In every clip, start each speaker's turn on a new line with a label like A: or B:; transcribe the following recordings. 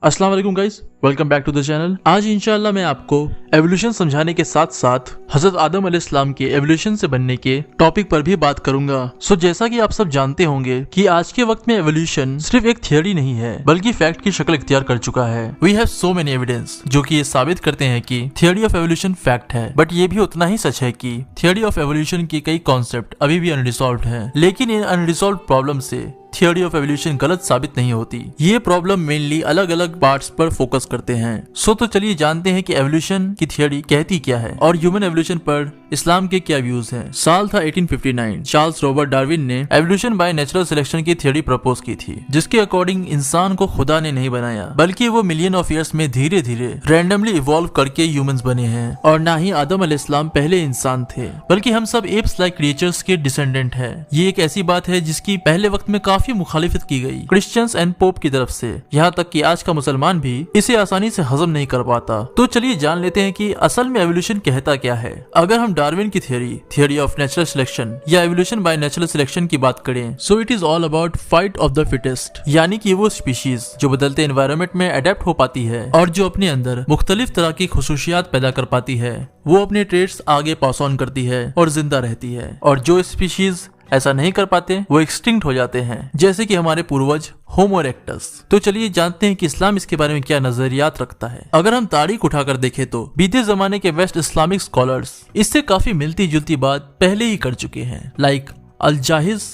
A: अस्सलाम वालेकुम guys, welcome back to the channel. आज इंशाअल्लाह मैं आपको एवोल्यूशन समझाने के साथ साथ हजरत आदम अलैहिस्सलाम के एवोल्यूशन से बनने के टॉपिक पर भी बात करूंगा। जैसा कि आप सब जानते होंगे कि आज के वक्त में एवोल्यूशन सिर्फ एक थियोरी नहीं है बल्कि फैक्ट की शक्ल इख्तियार कर चुका है। We have so many evidence जो कि ये साबित करते हैं कि थियोरी ऑफ एवोल्यूशन फैक्ट है, बट ये भी उतना ही सच है कि थियोरी ऑफ एवोल्यूशन के कई कॉन्सेप्ट अभी भी अनरिजॉल्व्ड हैं। लेकिन इन अनरिजॉल्व्ड प्रॉब्लम से थियोरी ऑफ एवोल्यूशन गलत साबित नहीं होती। ये प्रॉब्लम मेनली अलग अलग पार्ट्स पर फोकस करते हैं। तो चलिए जानते हैं कि एवोल्यूशन की थियोरी कहती क्या है और ह्यूमन एवोल्यूशन पर इस्लाम के क्या व्यूज हैं। साल था 1859। चार्ल्स रॉबर्ट डार्विन ने एवोल्यूशन बाय नेचुरल सिलेक्शन की थियोरी प्रपोज की थी, जिसके अकॉर्डिंग इंसान को खुदा ने नहीं बनाया बल्कि वो मिलियन ऑफ ईयर्स में धीरे धीरे रैंडमली इवॉल्व करके ह्यूमंस बने हैं। और ना ही आदम अलैहिस्सलाम पहले इंसान थे बल्कि हम सब एप्स लाइक क्रिएचर्स के डिसेंडेंट हैं। ये एक ऐसी बात है जिसकी पहले वक्त में काफी मुखालिफत की गई क्रिश्चियंस एंड पोप की तरफ से, यहाँ तक कि आज का मुसलमान भी इसे आसानी से हजम नहीं कर पाता। तो चलिए जान लेते हैं कि असल में एवोल्यूशन कहता क्या है। अगर हम डार्विन की थियोरी ऑफ नेचुरल सिलेक्शन या एवोल्यूशन बाय नेचुरल सिलेक्शन की बात करें, so it is all about fight of the fittest, यानी कि वो स्पीशीज जो बदलते एनवायरनमेंट में अडेप्ट हो पाती है और जो अपने अंदर मुख्तलिफ तरह की खुसूसियात पैदा कर पाती है, वो अपने ट्रेड्स आगे पास ऑन करती है और जिंदा रहती है। और जो स्पीशीज ऐसा नहीं कर पाते वो एक्सटिंक्ट हो जाते हैं, जैसे कि हमारे पूर्वज होमो इरेक्टस। तो चलिए जानते हैं कि इस्लाम इसके बारे में क्या नजरियात रखता है। अगर हम तारीख उठाकर देखें तो बीते जमाने के वेस्ट इस्लामिक स्कॉलर्स इससे काफी मिलती जुलती बात पहले ही कर चुके हैं, लाइक अल जाहिज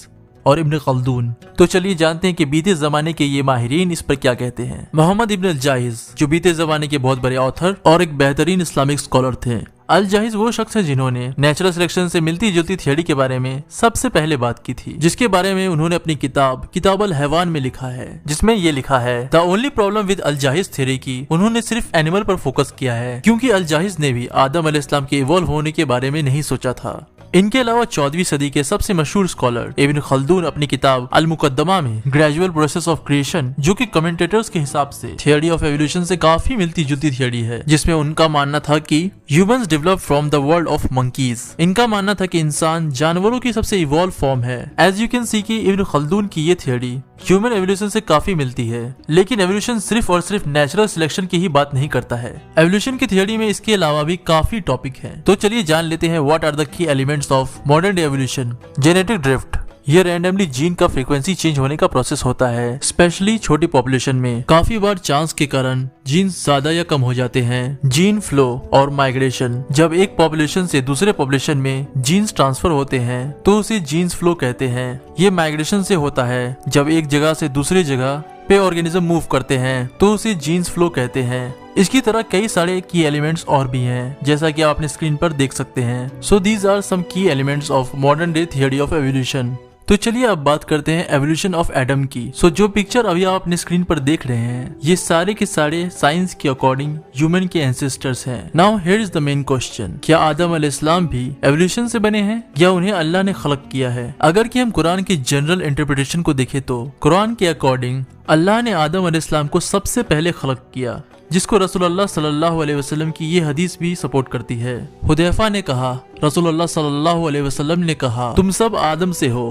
A: और इब्न खल्दून। तो चलिए जानते हैं कि बीते जमाने के ये माहिरीन इस पर क्या कहते हैं। मोहम्मद इब्न अल जाहिज जो बीते जमाने के बहुत बड़े ऑथर और एक बेहतरीन इस्लामिक स्कॉलर थे। अल जाहिज वो शख्स है जिन्होंने नेचुरल सिलेक्शन से मिलती जुलती थियोरी के बारे में सबसे पहले बात की थी, जिसके बारे में उन्होंने अपनी किताब अल हैवान में लिखा है, जिसमें ये लिखा है the only problem with Al Jahiz theory की उन्होंने सिर्फ एनिमल पर फोकस किया है, क्योंकि अल जाहिज ने भी आदम अलैहिस्सलाम के इवॉल्व होने के बारे में नहीं सोचा था। इनके अलावा 14वीं सदी के सबसे मशहूर स्कॉलर इब्न खल्दून अपनी किताब अल मुकद्दमा में ग्रेजुअल प्रोसेस ऑफ क्रिएशन, जो कि कमेंटेटर्स के हिसाब से थियोरी ऑफ एवोल्यूशन से काफी मिलती जुलती थियोरी है, जिसमें उनका मानना था कि humans develop from the world of monkeys. इनका मानना था कि इंसान जानवरों की सबसे इवॉल्व फॉर्म है। एज यू कैन सी कि इब्न खल्दून की ये थियोरी ह्यूमन एवोल्यूशन से काफी मिलती है, लेकिन एवोल्यूशन सिर्फ और सिर्फ नेचुरल सिलेक्शन की ही बात नहीं करता है। एवोल्यूशन की थियोरी में इसके अलावा भी काफी टॉपिक हैं। तो चलिए जान लेते हैं what are the key elements of modern day evolution. Genetic drift, ये रैंडमली जीन का फ्रीक्वेंसी चेंज होने का प्रोसेस होता है, स्पेशली छोटी पॉपुलेशन में। काफी बार चांस के कारण जीन ज्यादा या कम हो जाते हैं। जीन फ्लो और माइग्रेशन, जब एक पॉपुलेशन से दूसरे पॉपुलेशन में जीन्स ट्रांसफर होते हैं तो उसे जीन्स फ्लो कहते हैं। ये माइग्रेशन से होता है, जब एक जगह से दूसरी जगह पे ऑर्गेनिज्म मूव करते हैं तो उसे जीन्स फ्लो कहते हैं। इसकी तरह कई सारे की एलिमेंट्स और भी हैं, जैसा कि आप अपने स्क्रीन पर देख सकते हैं। सो दीज आर सम की elements of modern day theory of evolution. तो चलिए अब बात करते हैं एवोल्यूशन ऑफ एडम की। जो पिक्चर अभी आप अपने स्क्रीन पर देख रहे हैं, ये सारे के सारे साइंस के अकॉर्डिंग ह्यूमन के एंसेस्टर्स हैं। Now here is the main question, क्या आदम अलैहिस्सलाम भी एवोल्यूशन से बने हैं या उन्हें अल्लाह ने खलक किया है? अगर कि हम कुरान की जनरल इंटरप्रिटेशन को देखें तो कुरान के अकॉर्डिंग अल्लाह ने आदम अलैहिस्सलाम को सबसे पहले खलक किया, जिसको रसूलुल्लाह सल्लल्लाहु अलैहि वसल्लम की ये हदीस भी सपोर्ट करती है। हुदैफा ने कहा, रसूलुल्लाह सल्लल्लाहु अलैहि वसल्लम ने कहा, तुम सब आदम से हो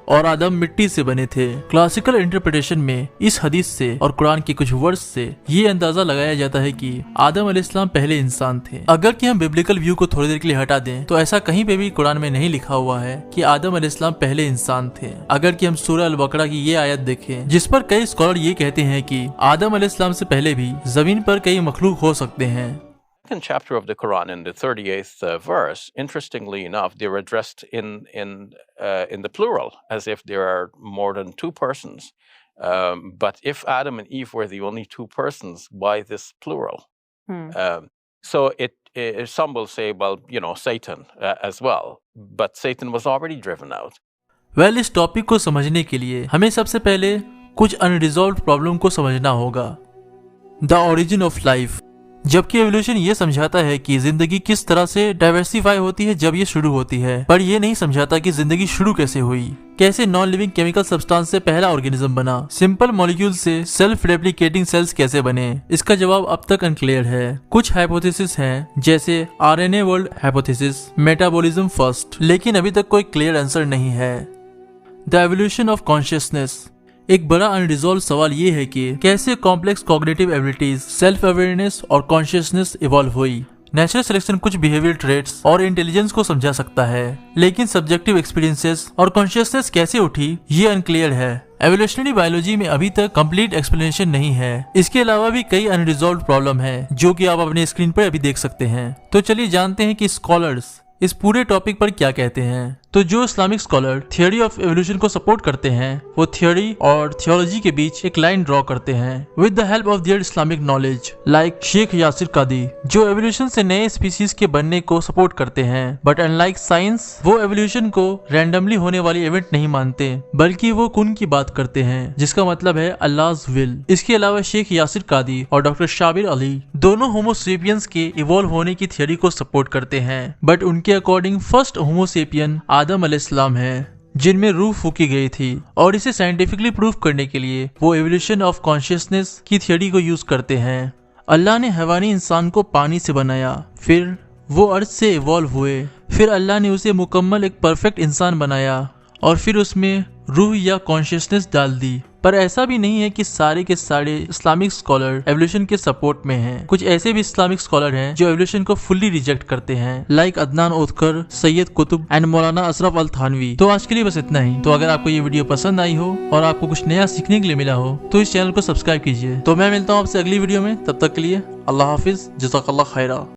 A: और आदम मिट्टी से बने थे। क्लासिकल इंटरप्रिटेशन में इस हदीस से और कुरान के कुछ वर्ड्स से ये अंदाजा लगाया जाता है कि आदम अलैहिस्सलाम पहले इंसान थे। अगर कि हम बिब्लिकल व्यू को थोड़ी देर के लिए हटा दें तो ऐसा कहीं पे भी कुरान में नहीं लिखा हुआ है कि आदम अलैहिस्सलाम पहले इंसान थे। अगर कि हम सूरह अल बकरा की ये आयत देखें, जिस पर कई स्कॉलर ये कहते हैं कि आदम अलैहिस्सलाम से पहले भी जमीन पर कई मखलूक हो सकते हैं।
B: Second chapter of the Quran, in the 38th verse, interestingly enough, they were addressed in the plural, as if there are more than two persons. But if Adam and Eve were the only two persons, why this plural? So some will say, well, you know, Satan as well, but Satan was already driven out.
A: Well, इस topic को समझने के लिए हमें सबसे पहले कुछ unresolved problem को समझना होगा। द ओरिजिन ऑफ लाइफ, जबकि एवोल्यूशन ये समझाता है कि जिंदगी किस तरह से डाइवर्सिफाई होती है जब ये शुरू होती है, पर ये नहीं समझाता कि जिंदगी शुरू कैसे हुई, कैसे नॉन लिविंग केमिकल सब्सटेंस से पहला ऑर्गेनिज्म बना, सिंपल मॉलिक्यूल से सेल्फ रेप्लिकेटिंग सेल्स कैसे बने। इसका जवाब अब तक अनक्लियर है। कुछ हाइपोथेसिस हैं, जैसे RNA world hypothesis, metabolism first, लेकिन अभी तक कोई क्लियर आंसर नहीं है। द एवोल्यूशन ऑफ कॉन्शियसनेस, एक बड़ा अनरिजॉल्व सवाल ये है कि कैसे complex cognitive abilities, self awareness और कॉन्शियसनेस इवॉल्व हुई। नेचुरल सिलेक्शन कुछ बिहेवियर ट्रेट्स और इंटेलिजेंस को समझा सकता है, लेकिन सब्जेक्टिव एक्सपीरियंसेस और कॉन्शियसनेस कैसे उठी ये अनक्लियर है। एवोल्यूशनरी बायोलॉजी में अभी तक कंप्लीट एक्सप्लेनेशन नहीं है। इसके अलावा भी कई अनरिजॉल्व्ड प्रॉब्लम है जो कि आप अपने स्क्रीन पर अभी देख सकते हैं। तो चलिए जानते हैं कि स्कॉलर्स इस पूरे टॉपिक पर क्या कहते हैं। तो जो Islamic scholar theory of evolution को सपोर्ट करते हैं वो थियोरी और थियोलॉजी के बीच एक लाइन ड्रॉ करते हैं with the help of their Islamic knowledge, like Sheikh Yasir Qadhi, जो एवोल्यूशन से नए स्पीसीज के बनने को सपोर्ट करते हैं। बट अनलाइक साइंस, वो एवोल्यूशन को रैंडमली होने वाली इवेंट नहीं मानते, बल्कि वो कुन की बात करते हैं, जिसका मतलब है अल्लाह's विल। इसके अलावा शेख यासिर कादी और डॉक्टर शाबिर अली दोनों होमोसेपियंस के इवॉल्व होने की थियोरी को सपोर्ट करते हैं, बट उनके अकॉर्डिंग फर्स्ट होमोसेपियन आदम अलैहिस्सलाम है, जिनमें रूह फूकी गई थी। और इसे साइंटिफिकली प्रूव करने के लिए वो एवोल्यूशन ऑफ कॉन्शियसनेस की थियोरी को यूज करते हैं। अल्लाह ने हैवानी इंसान को पानी से बनाया, फिर वो अर्थ से इवॉल्व हुए, फिर अल्लाह ने उसे मुकम्मल एक परफेक्ट इंसान बनाया और फिर उसमें रूह या कॉन्शियसनेस डाल दी। पर ऐसा भी नहीं है कि सारे के सारे इस्लामिक स्कॉलर एवोल्यूशन के सपोर्ट में हैं। कुछ ऐसे भी इस्लामिक स्कॉलर हैं जो एवोल्यूशन को फुल्ली रिजेक्ट करते हैं, लाइक अदनान ओतकर, सैयद कुतुब एंड मौलाना अशरफ अल थानवी। तो आज के लिए बस इतना ही। तो अगर आपको ये वीडियो पसंद आई हो और आपको कुछ नया सीखने के लिए मिला हो तो इस चैनल को सब्सक्राइब कीजिए। तो मैं मिलता हूँ आपसे अगली वीडियो में, तब तक के लिए अल्लाह हाफिज, जज़ाकल्लाह खैरा।